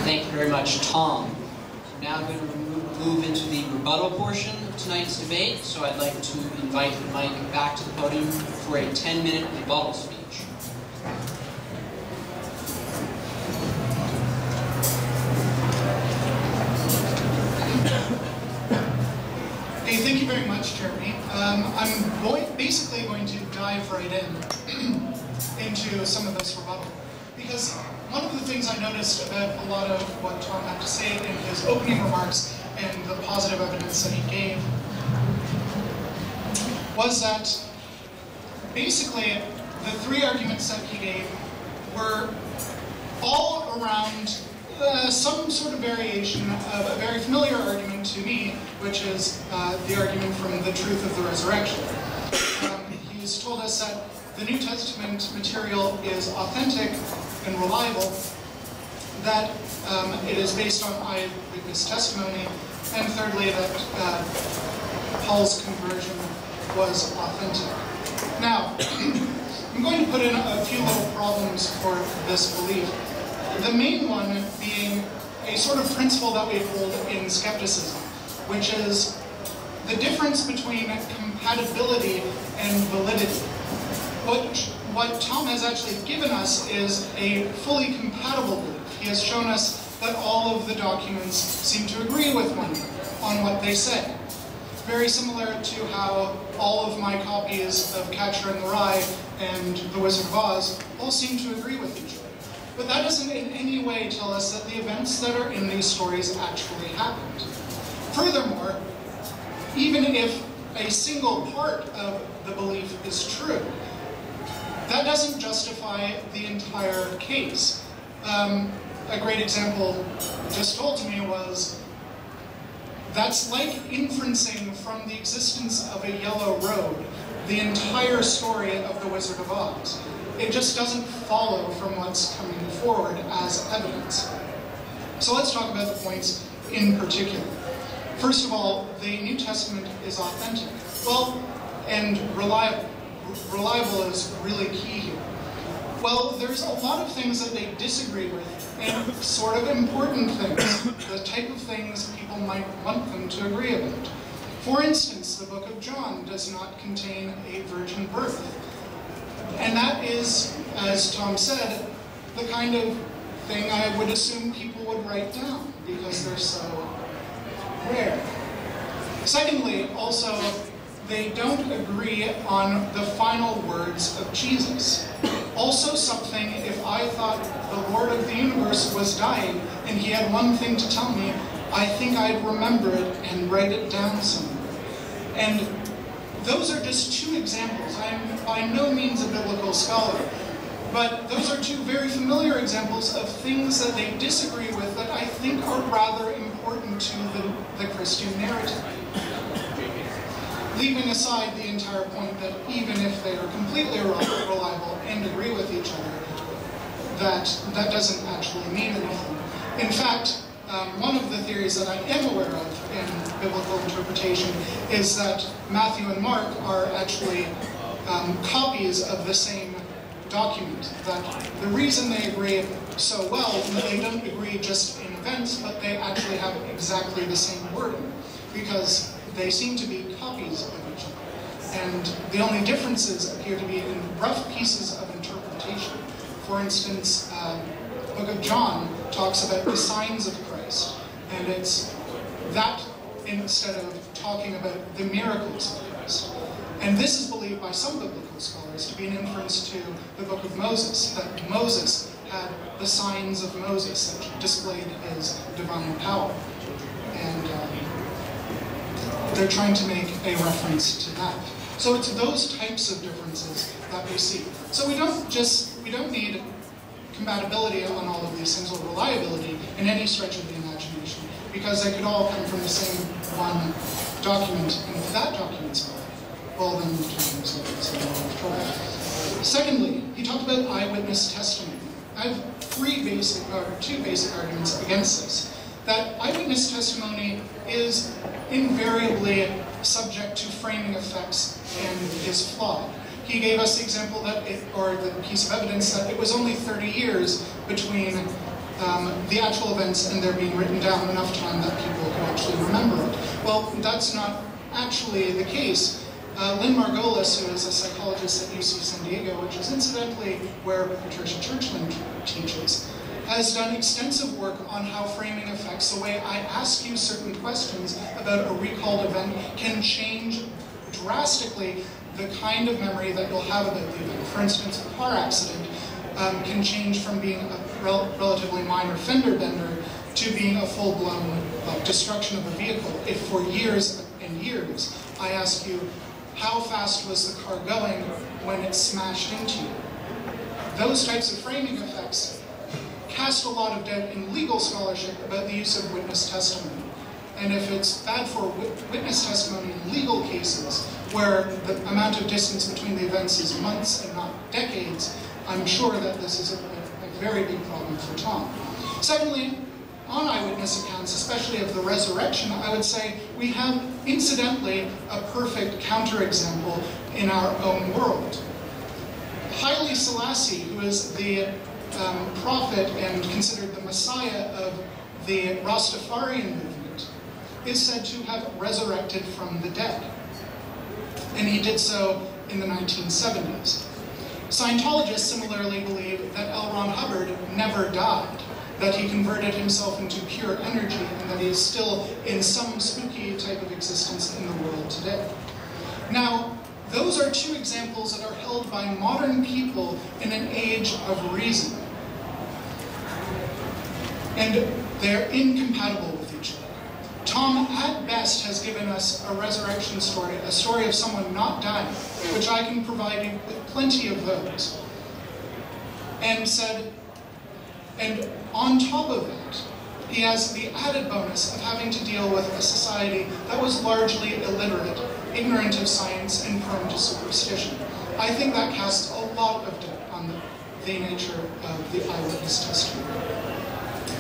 Thank you very much, Tom. Now I'm going to move into the rebuttal portion of tonight's debate, so I'd like to invite Mike back to the podium for a 10-minute rebuttal speech. Hey, thank you very much, Jeremy. I'm basically going to dive right into some of this rebuttal, because one of the things I noticed about a lot of what Tom had to say in his opening remarks and the positive evidence that he gave was that basically the three arguments that he gave were all around some sort of variation of a very familiar argument to me, which is the argument from the truth of the resurrection. He's told us that the New Testament material is authentic and reliable, that it is based on eyewitness testimony, and thirdly, that Paul's conversion was authentic. Now, I'm going to put in a few little problems for this belief. The main one being a sort of principle that we hold in skepticism, which is the difference between compatibility and validity. What Tom has actually given us is a fully compatible belief. He has shown us that all of the documents seem to agree with one another on what they say. Very similar to how all of my copies of Catcher in the Rye and The Wizard of Oz all seem to agree with each other. But that doesn't in any way tell us that the events that are in these stories actually happened. Furthermore, even if a single part of the belief is true, that doesn't justify the entire case. A great example just told to me was, that's like inferencing from the existence of a yellow road the entire story of The Wizard of Oz. It just doesn't follow from what's coming forward as evidence. So let's talk about the points in particular. First of all, the New Testament is authentic. Well, and reliable. Reliable is really key here. Well, there's a lot of things that they disagree with, and sort of important things, the type of things people might want them to agree about. For instance, the book of John does not contain a virgin birth. And that is, as Tom said, the kind of thing I would assume people would write down, because they're so rare. Secondly, also, they don't agree on the final words of Jesus. Also something, if I thought the Lord of the universe was dying and he had one thing to tell me, I think I'd remember it and write it down somewhere. And those are just two examples. I'm by no means a biblical scholar, but those are two very familiar examples of things that they disagree with that I think are rather important to the Christian narrative. Leaving aside the entire point that even if they are completely reliable and agree with each other, that doesn't actually mean anything. In fact, one of the theories that I am aware of in biblical interpretation is that Matthew and Mark are actually copies of the same document. That the reason they agree so well is that they don't agree just in events, but they actually have exactly the same wording, because they seem to be copies of each other. And the only differences appear to be in rough pieces of interpretation. For instance, the book of John talks about the signs of Christ, and it's that instead of talking about the miracles of Christ. And this is believed by some biblical scholars to be an inference to the book of Moses, that Moses had the signs of Moses that displayed his divine power. And they're trying to make a reference to that. So it's those types of differences that we see. So we don't need compatibility on all of these things, or reliability in any stretch of the imagination, because they could all come from the same one document, and if that document's valid, well then it's a lot of trouble. Secondly, he talked about eyewitness testimony. I have two basic arguments against this. That eyewitness testimony is invariably subject to framing effects and is flawed. He gave us the example that, or the piece of evidence that it was only 30 years between the actual events and they're being written down enough time that people can actually remember it. Well, that's not actually the case. Lynn Margolis, who is a psychologist at UC San Diego, which is incidentally where Patricia Churchland teaches, has done extensive work on how framing affects the way I ask you certain questions about a recalled event can change drastically the kind of memory that you'll have about the event. For instance, a car accident can change from being a relatively minor fender bender to being a full-blown destruction of a vehicle. If for years and years I ask you, how fast was the car going when it smashed into you? Those types of framing effects cast a lot of doubt in legal scholarship about the use of witness testimony. And if it's bad for witness testimony in legal cases, where the amount of distance between the events is months and not decades, I'm sure that this is a very big problem for Tom. Secondly, on eyewitness accounts, especially of the resurrection, I would say we have, incidentally, a perfect counterexample in our own world. Haile Selassie, who is the prophet and considered the messiah of the Rastafarian movement, is said to have resurrected from the dead. And he did so in the 1970s. Scientologists similarly believe that L. Ron Hubbard never died, that he converted himself into pure energy, and that he is still in some spooky type of existence in the world today. Now, those are two examples that are held by modern people in an age of reason. And they're incompatible with each other. Tom, at best, has given us a resurrection story, a story of someone not dying, which I can provide you with plenty of those. And said, and on top of that, he has the added bonus of having to deal with a society that was largely illiterate, ignorant of science, and prone to superstition. I think that casts a lot of doubt on the nature of the eyewitness testimony.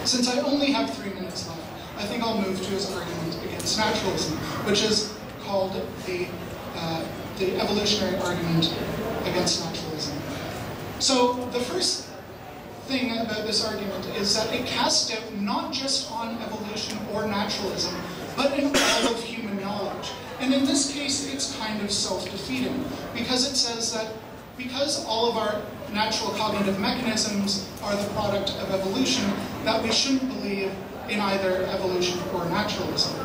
Since I only have 3 minutes left, I think I'll move to his argument against naturalism, which is called the evolutionary argument against naturalism. So the first thing about this argument is that it casts doubt not just on evolution or naturalism, but in all of human knowledge. And in this case, it's kind of self-defeating, because it says that because all of our natural cognitive mechanisms are the product of evolution, that we shouldn't believe in either evolution or naturalism.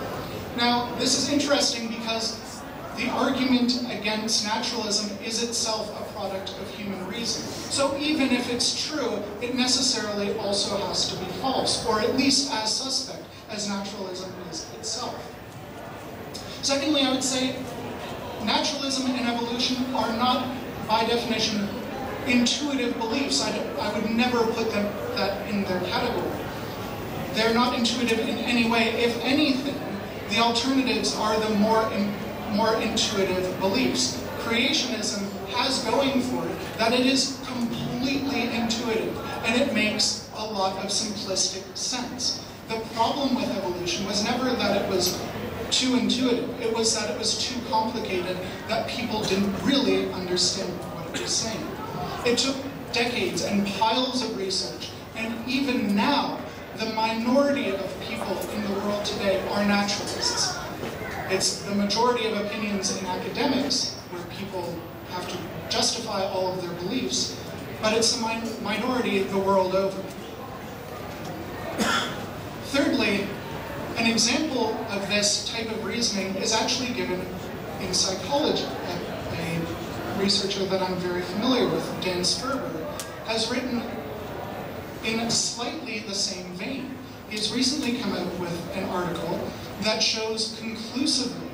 Now, this is interesting because the argument against naturalism is itself a product of human reason. So even if it's true, it necessarily also has to be false, or at least as suspect as naturalism is itself. Secondly, I would say naturalism and evolution are not, by definition, intuitive beliefs. I would never put that in their category. They're not intuitive in any way. If anything, the alternatives are the more intuitive beliefs. Creationism has going for it that it is completely intuitive, and it makes a lot of simplistic sense. The problem with evolution was never that it was too intuitive, it was that it was too complicated, that people didn't really understand what it was saying. It took decades and piles of research, and even now, the minority of people in the world today are naturalists. It's the majority of opinions in academics, where people have to justify all of their beliefs, but it's the minority the world over. Thirdly, an example of this type of reasoning is actually given in psychology. A researcher that I'm very familiar with, Dan Sperber, has written in slightly the same vein. He's recently come out with an article that shows conclusively,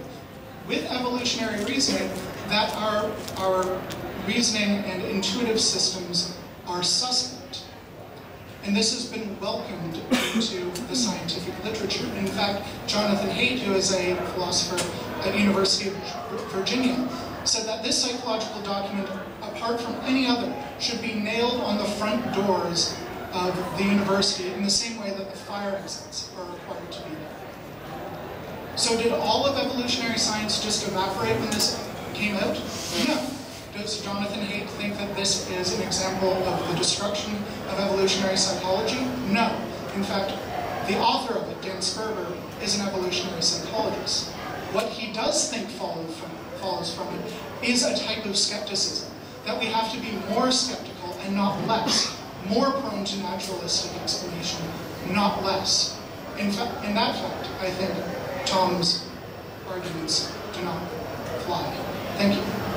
with evolutionary reasoning, that our reasoning and intuitive systems are suspect. And this has been welcomed into the scientific literature. In fact, Jonathan Haidt, who is a philosopher at the University of Virginia, said that this psychological document, apart from any other, should be nailed on the front doors of the university in the same way that the fire exits are required to be there. So did all of evolutionary science just evaporate when this came out? No. Does Jonathan Haidt think that this is an example of the destruction of evolutionary psychology? No. In fact, the author of it, Dan Sperber, is an evolutionary psychologist. What he does think follows from it is a type of skepticism, that we have to be more skeptical and not less, more prone to naturalistic explanation, not less. In that fact, I think Tom's arguments do not fly. Thank you.